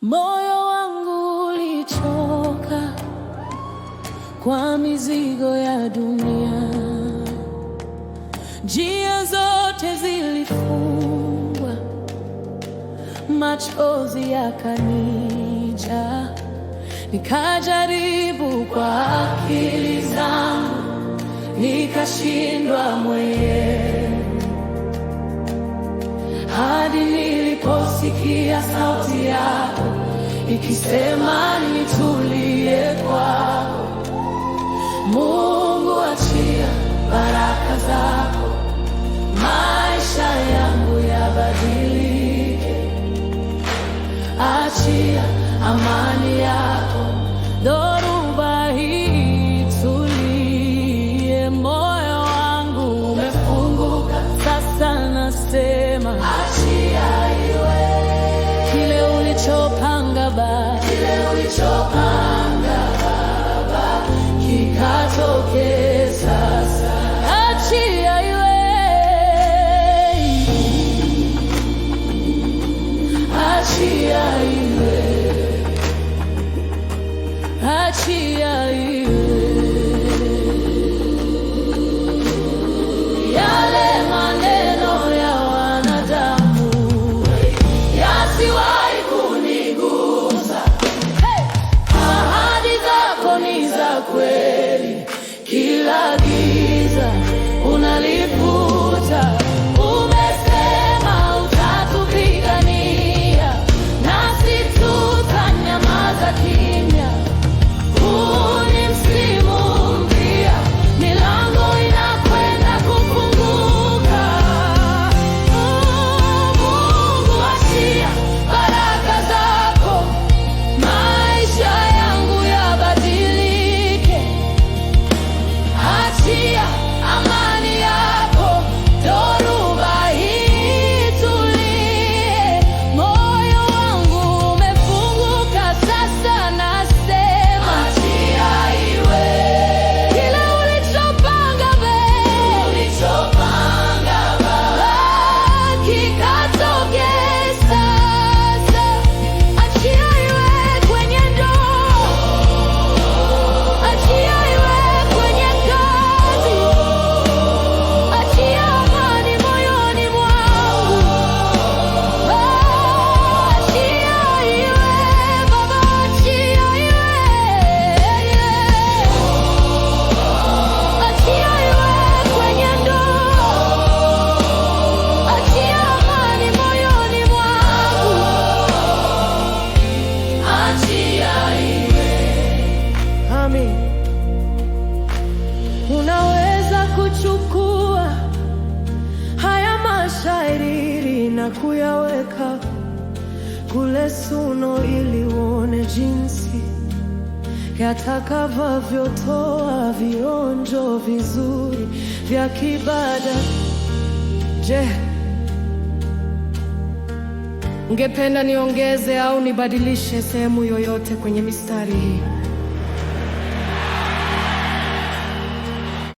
Moyo wangu ulichoka kwa mizigo ya dunia, njia zote zilifungwa, machozi yakanijaa. Nikajaribu kwa akili zangu, nikashindwa mwenyewe, hadi niliposikia sauti yako ikisema nitulie kwako. Mungu, achia baraka zako, maisha yangu yabadilike. Achia amani yako, dhoruba hii itulie. Moyo wangu umefunguka, sasa nasema achia iwe. Kile ulichopanga Baba, kikatoke sasa. Achia iwe, achia iwe, achia iwe. Yale maneno ya wanadamu yasiwahi kunigusa. Ahadi zako ni za kweli, kila giza unalifuta. Umesema utatupigania, nasi tutanyamaza kimya. Huu ni msimu mpya, milango inakwenda kufunguka. Mungu, achia baraka zako, maisha yangu yabadilike. Achia amani yako, dhoruba hii itulie. Moyo wangu umefunguka, sasa nasema achia iwe. Kile ulichopanga Baba, kikatoke sasa. Achia iwe kwenye ndoa, achia iwe kwenye kazi, achia amani moyoni mwangu. Achia iwe Baba, achia iwe. Achia iwe kwenye ndoa, achia amani moyoni mwangu. Achia iwe. Amen. Unaweza kuchukua haya mashairi na kuyaweka kule Suno, ili uone jinsi yatakavyotoa vionjo vizuri vya kibada. Je, ungependa niongeze au nibadilishe sehemu yoyote kwenye mistari hii?